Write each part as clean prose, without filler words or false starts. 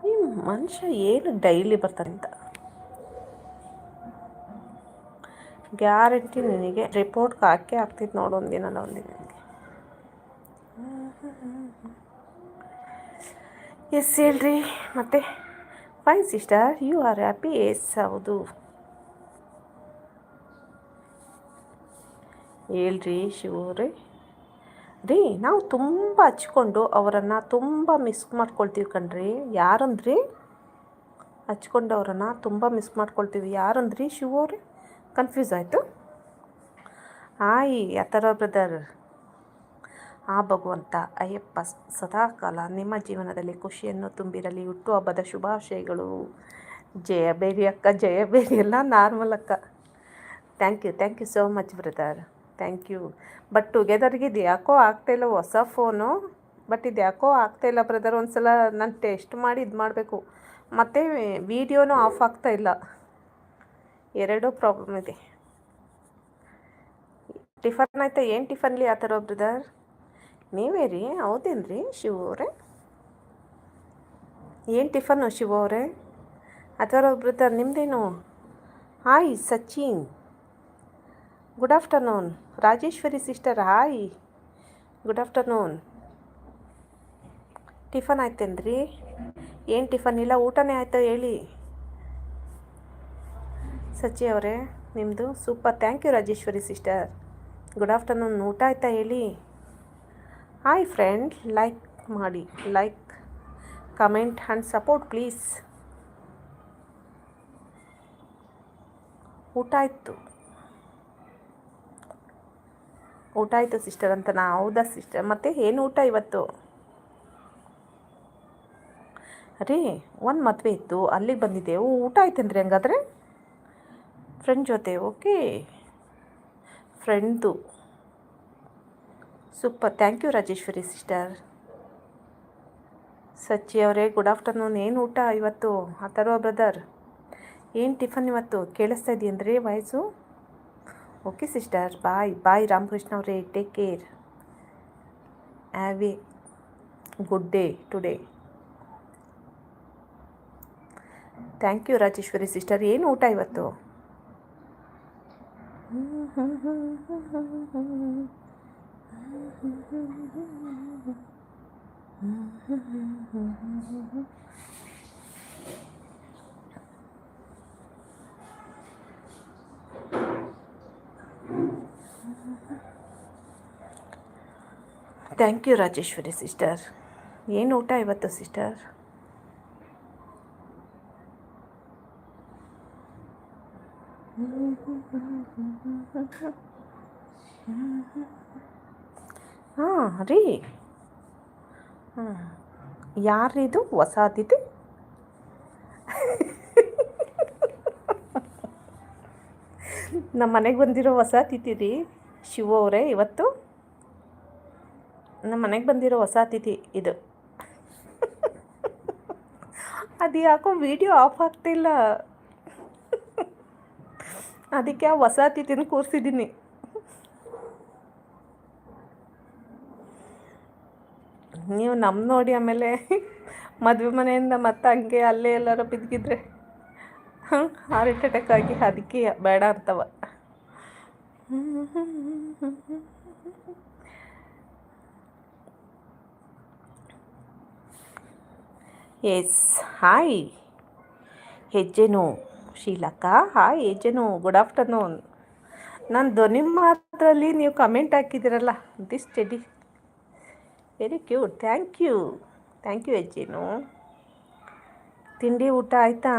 ಈ ಮನುಷ್ಯ ಏನು ಡೈಲಿ ಬರ್ತಾರಂತ ಗ್ಯಾರಂಟಿ ನಿನಗೆ ರಿಪೋರ್ಟ್ ಹಾಕಿ ಆಗ್ತಿತ್ತು ನೋಡು ಒಂದಿನ ನನಗೆ. ಎಸ್ ಹೇಳ್ರಿ ಮತ್ತೆ. Fine sister, you are happy? Yes ಹೌದು. ಹೇಳ್ರಿ ಶಿವರೇ. ರೀ ನಾವು ತುಂಬ ಹಚ್ಕೊಂಡು ಅವರನ್ನು ತುಂಬ ಮಿಸ್ ಮಾಡ್ಕೊಳ್ತೀವಿ ಕಣ್ರಿ. ಯಾರಂದ್ರಿ ಹಚ್ಕೊಂಡು ಅವರನ್ನು ತುಂಬ ಮಿಸ್ ಮಾಡ್ಕೊಳ್ತೀವಿ? ಯಾರಂದ್ರಿ ಶಿವರೇ? ಕನ್ಫ್ಯೂಸ್ ಆಯಿತು. Hi Atharva brother. ಆ ಭಗವಂತ ಅಯ್ಯಪ್ಪ ಸದಾಕಾಲ ನಿಮ್ಮ ಜೀವನದಲ್ಲಿ ಖುಷಿಯನ್ನು ತುಂಬಿರಲಿ. ಹುಟ್ಟುಹಬ್ಬದ ಶುಭಾಶಯಗಳು. ಜಯಬೇರಿ ಅಕ್ಕ, ಜಯಬೇರಿ ಎಲ್ಲ ನಾರ್ಮಲ್ ಅಕ್ಕ. Thank you so much brother, thank you. But ಟುಗೆದರ್ಗೆ ಇದು ಯಾಕೋ ಆಗ್ತಾಯಿಲ್ಲ, ಹೊಸ ಫೋನು. ಬಟ್ ಇದು ಯಾಕೋ ಆಗ್ತಾಯಿಲ್ಲ ಬ್ರದರ್. ಒಂದು ಸಲ ನಾನು ಟೆಸ್ಟ್ ಮಾಡಿ ಇದು ಮಾಡಬೇಕು. ಮತ್ತು ವೀಡಿಯೋನೂ ಆಫ್ ಆಗ್ತಾಯಿಲ್ಲ. ಎರಡೂ ಪ್ರಾಬ್ಲಮ್ ಇದೆ. ಟಿಫನ್ ಆಯ್ತಾ? ಏನು ಟಿಫನ್ಲಿ ಆ ಥರ ಬ್ರದರ್? ನೀವೇ ರೀ? ಹೌದೇನು ರೀ ಶಿವ ಅವರೇ? ಏನು ಟಿಫನ್ನು ಶಿವ ಅವರೇ? ಅಥವಾ ಬ್ರದರ್ ನಿಮ್ಮದೇನು? Hi Sachin, good afternoon. Rajeshwari sister hi, good afternoon. Tiffin ಆಯ್ತೇನ್ರಿ? ಏನು ಟಿಫನ್ ಇಲ್ಲ, ಊಟನೇ ಆಯ್ತಾ ಹೇಳಿ ಸಚಿ ಅವರೇ. ನಿಮ್ಮದು super, thank you Rajeshwari sister. Good afternoon. ಊಟ ಆಯ್ತಾ ಹೇಳಿ. ಹಾಯ್ ಫ್ರೆಂಡ್, ಲೈಕ್ ಮಾಡಿ, like comment and support please. ಊಟ ಆಯಿತು ಸಿಸ್ಟರ್ ಅಂತ ನಾ? ಹೌದಾ ಸಿಸ್ಟರ್? ಮತ್ತು ಏನು ಊಟ ಇವತ್ತು? ರೀ ಒಂದು ಮದುವೆ ಇತ್ತು, ಅಲ್ಲಿಗೆ ಬಂದಿದ್ದೆವು. ಊಟ ಆಯ್ತೇನ್ರಿ ಹಂಗಾದ್ರೆ? ಫ್ರೆಂಡ್ ಜೊತೆ? ಓಕೆ, ಫ್ರೆಂಡ್ದು. Super, thank you Rajeshwari sister. Sachi ಅವರೇ ಗುಡ್ ಆಫ್ಟರ್ನೂನ್. ಏನು ಊಟ ಇವತ್ತು ಅಥರ್ವ ಬ್ರದರ್? ಏನು ಟಿಫನ್ ಇವತ್ತು? ಕೇಳಿಸ್ತಾ ಇದೆಯಂದ್ರಿ voice? Okay sister, bye Ramakrishna ಅವರೇ. Take care, have a good day today. Thank you Rajeshwari sister. ಏನು ಊಟ ಇವತ್ತು? Thank you Rajeshwari sister. ಏನು ಊಟ ಇವತ್ತು ಸಿಸ್ಟರ್? ಹಾಂ ರೀ. ಯಾರಿದು ಹೊಸ ಅತಿಥಿ? ನಮ್ಮ ಮನೆಗೆ ಬಂದಿರೋ ಹೊಸ ಅತಿಥಿ ರೀ ಶಿವ ಅವರೇ. ಇವತ್ತು ನಮ್ಮ ಮನೆಗೆ ಬಂದಿರೋ ಹೊಸ ಅತಿಥಿ ಇದು. ಅದು ಯಾಕೋ ವಿಡಿಯೋ ಆಫ್ ಆಗ್ತಿಲ್ಲ, ಅದಕ್ಕೆ ಆ ಹೊಸ ಅತಿಥಿನ ಕೂರಿಸಿದ್ದೀನಿ. ನೀವು ನಮ್ಮ ನೋಡಿ ಆಮೇಲೆ ಮದುವೆ ಮನೆಯಿಂದ ಮತ್ತೆ ಹಂಗೆ ಅಲ್ಲೇ ಎಲ್ಲರೂ ಬಿದ್ದಿದ್ರೆ ಹಾರ್ಟ್ ಅಟ್ಯಾಕ್ ಆಗಿ, ಅದಕ್ಕೆ ಬೇಡ ಅಂತವ. ಎಸ್ ಹಾಯ್ ಹೆಜ್ಜೆನು ಶೀಲಕ್ಕ. ಹಾಯ್ ಹೆಜ್ಜೆನು, ಗುಡ್ ಆಫ್ಟರ್ನೂನ್. ನಾನು ಧ್ವನಿ ಮಾತ್ರದಲ್ಲಿ ನೀವು ಕಮೆಂಟ್ ಹಾಕಿದ್ದೀರಲ್ಲ, this study very cute. Thank you ಹೆಜ್ಜೆನು. ತಿಂಡಿ ಊಟ ಆಯಿತಾ?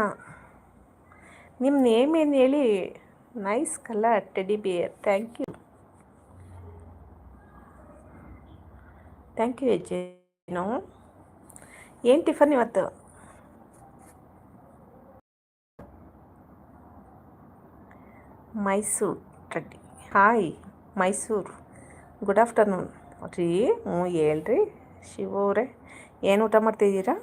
ನಿಮ್ಮ ನೇಮ್ ಏನು ಹೇಳಿ? Nice colour teddy bear. Thank you ಹೆಜ್ಜೆನು. ಏನು ಟಿಫನ್ ಇವತ್ತು? Mysuru Reddy. Hi Mysuru, good afternoon ರೀ. ಹೇಳ್ರಿ ಶಿವ ಅವರೇ, ಏನು ಊಟ ಮಾಡ್ತಿದ್ದೀರಾ?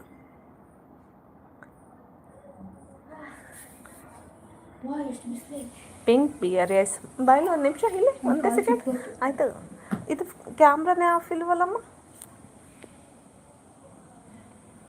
Pink beer. ಎಸ್ ಬಾಯ್ಲಿ ಒಂದು ನಿಮಿಷ, ಇಲ್ಲಿ ಒಂದೇ ಸೆಕೆಂಡ್ ಆಯಿತು. ಇದು ಕ್ಯಾಮ್ರಾನೇ ಆಫ್ ಇಲ್ವಲ್ಲಮ್ಮ?